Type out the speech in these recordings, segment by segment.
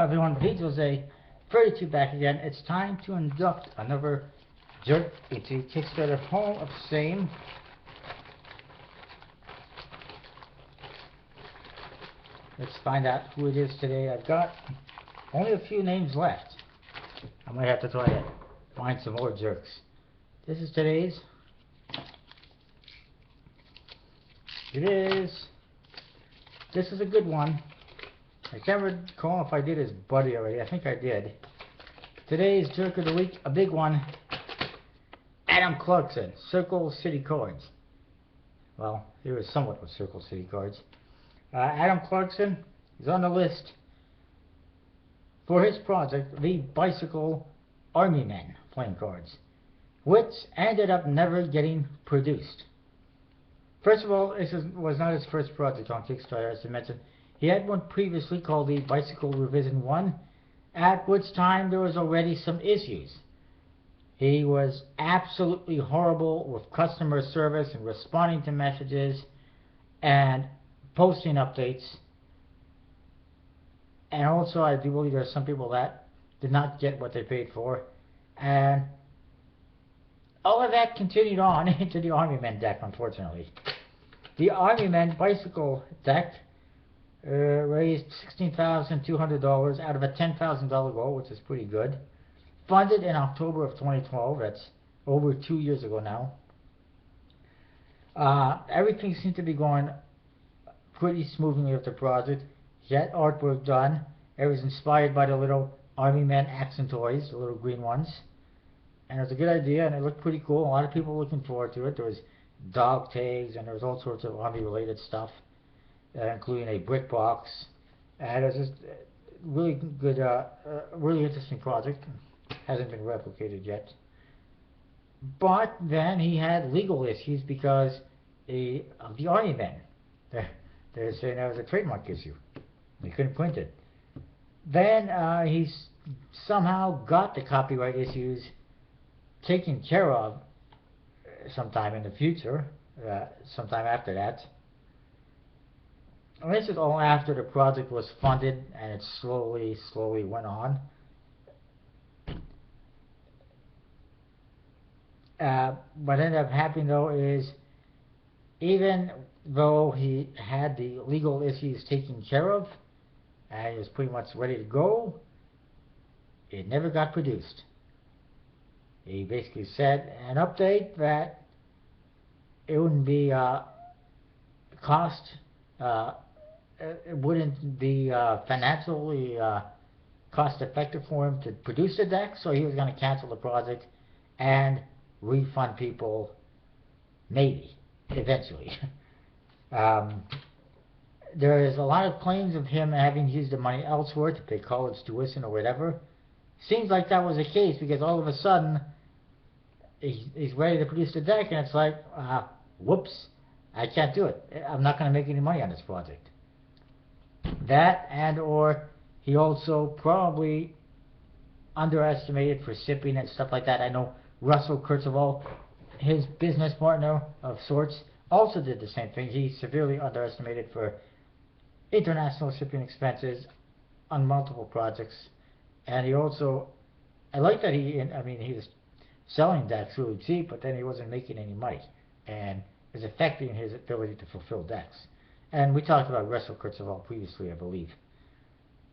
Everyone, Vito a 32 back again. It's time to induct another jerk into Kickstarter Hall of Fame. Let's find out who it is today. I've got only a few names left. I might have to try to find some more jerks. This is today's. It is. This is a good one. I can't recall if I did his buddy already. I think I did. Today's Jerk of the Week, a big one. Adam Clarkson, Circle City Cards. Well, he was somewhat with Circle City Cards. Adam Clarkson is on the list for his project, the Bicycle Army Men playing cards, which ended up never getting produced. First of all, this was not his first project on Kickstarter, as I mentioned. He had one previously called the Bicycle Revision 1, at which time there was already some issues. He was absolutely horrible with customer service and responding to messages and posting updates. And also, I do believe there are some people that did not get what they paid for. And all of that continued on into the Army Men deck, unfortunately. The Army Men Bicycle deck raised $16,200 out of a $10,000 goal, which is pretty good. Funded in October of 2012. That's over 2 years ago now. Everything seemed to be going pretty smoothly with the project. He had artwork done. It was inspired by the little Army Men action toys, the little green ones. And it was a good idea, and it looked pretty cool. A lot of people were looking forward to it. There was dog tags, and there was all sorts of Army-related stuff. Including a brick box, and it was just really good, really interesting project. Hasn't been replicated yet. But then he had legal issues because of the Army Men. They're saying that was a trademark issue. They couldn't print it. Then he somehow got the copyright issues taken care of sometime in the future, sometime after that. And this is all after the project was funded and it slowly went on. What ended up happening though is, even though he had the legal issues taken care of and he was pretty much ready to go, it never got produced. He basically said an update that it wouldn't be it wouldn't be financially cost effective for him to produce the deck, so he was going to cancel the project and refund people, maybe, eventually. There is a lot of claims of him having used the money elsewhere to pay college tuition or whatever. Seems like that was the case, because all of a sudden he's ready to produce the deck, and it's like, whoops, I can't do it. I'm not going to make any money on this project. That, and or he also probably underestimated for shipping and stuff like that. I know Russell Kurtzwell, his business partner of sorts, also did the same thing. He severely underestimated for international shipping expenses on multiple projects. And he also, I like that he was selling decks really cheap, but then he wasn't making any money, and it was affecting his ability to fulfill decks. And we talked about Russell Kurtzwell previously, I believe.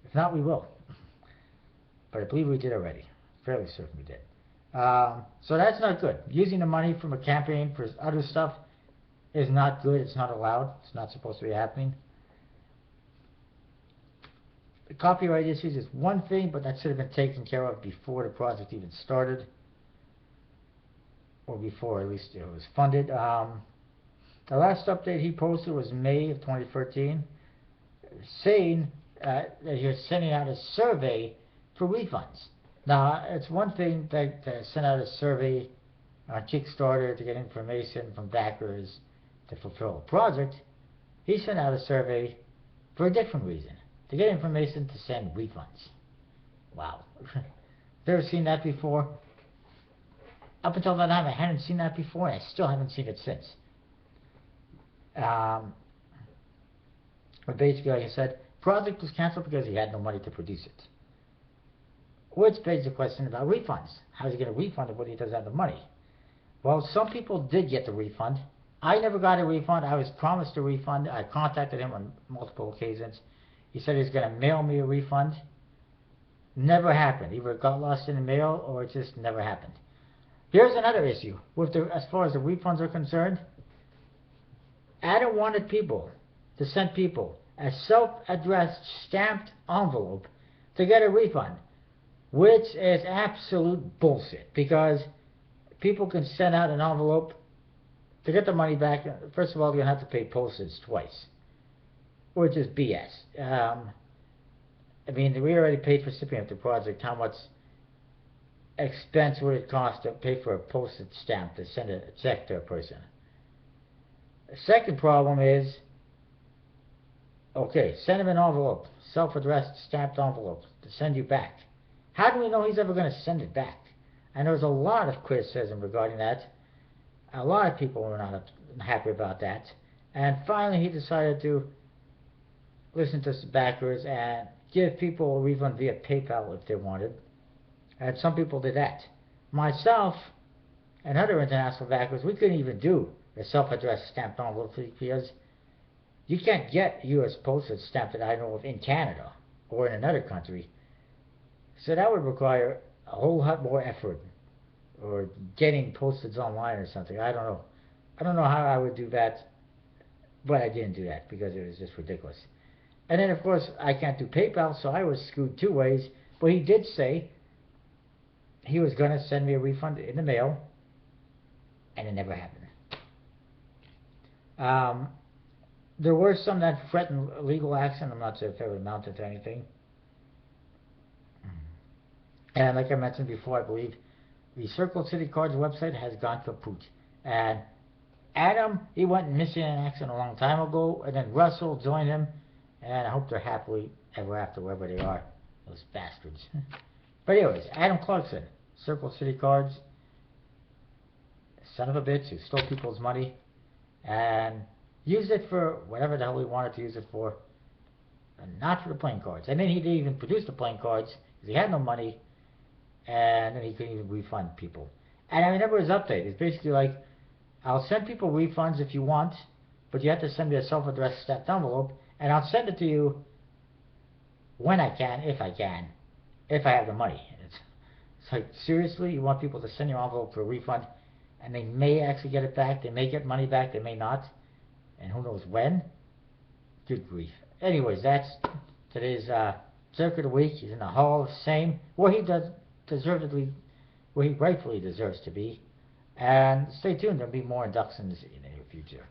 If not, we will. But I believe we did already. Fairly certain we did. So that's not good. Using the money from a campaign for other stuff is not good. It's not allowed. It's not supposed to be happening. The copyright issues is one thing, but that should have been taken care of before the project even started. Or before, at least, it was funded. The last update he posted was May of 2013, saying that he was sending out a survey for refunds. Now, it's one thing to send out a survey on Kickstarter to get information from backers to fulfill a project. He sent out a survey for a different reason, to get information to send refunds. Wow. Never seen that before? Up until that time, I hadn't seen that before, and I still haven't seen it since. But basically, like I said, project was canceled because he had no money to produce it. which begs the question about refunds. How's he going to refund it when he doesn't have the money? Well, some people did get the refund. I never got a refund. I was promised a refund. I contacted him on multiple occasions. He said he was going to mail me a refund. Never happened. Either it got lost in the mail or it just never happened. Here's another issue. As far as the refunds are concerned, Adam wanted people to send people a self-addressed stamped envelope to get a refund, which is absolute bullshit, because people can send out an envelope to get the money back. First of all, you're going to have to pay postage twice, which is BS. I mean, we already paid for shipping of the project. How much expense would it cost to pay for a postage stamp to send a check to a person? The second problem is, okay, send him an envelope, self-addressed stamped envelope to send you back. How do we know he's ever going to send it back? And there was a lot of criticism regarding that. A lot of people were not happy about that. And finally he decided to listen to his backers and give people a refund via PayPal if they wanted. And some people did that. Myself and other international backers, we couldn't even do a self-addressed stamped envelope because you can't get U.S. postage stamp that I know of in Canada or in another country. So that would require a whole lot more effort, or getting postage online or something. I don't know. I don't know how I would do that, but I didn't do that because it was just ridiculous. And then, of course, I can't do PayPal, so I was screwed two ways. But he did say he was going to send me a refund in the mail, and it never happened. There were some that threatened legal action. I'm not sure if they would amount to anything. And like I mentioned before, I believe the Circle City Cards website has gone kaput. And Adam, he went missing in an accident a long time ago, and then Russell joined him, and I hope they're happily ever after wherever they are, those bastards. But anyways, Adam Clarkson, Circle City Cards, son of a bitch who stole people's money and used it for whatever the hell he wanted to use it for, and not for the playing cards. And then he didn't even produce the playing cards because he had no money, and then he couldn't even refund people. And I remember his update. It's basically like, I'll send people refunds if you want, but you have to send me a self-addressed stamped envelope, and I'll send it to you when I can, if I have the money. It's like, seriously, you want people to send your envelope for a refund, and they may actually get it back, they may get money back, they may not, and who knows when? Good grief. Anyways, that's today's Jerk of the Week. He's in the Hall of Fame, where he where he rightfully deserves to be. And stay tuned, there'll be more inductions in the near future.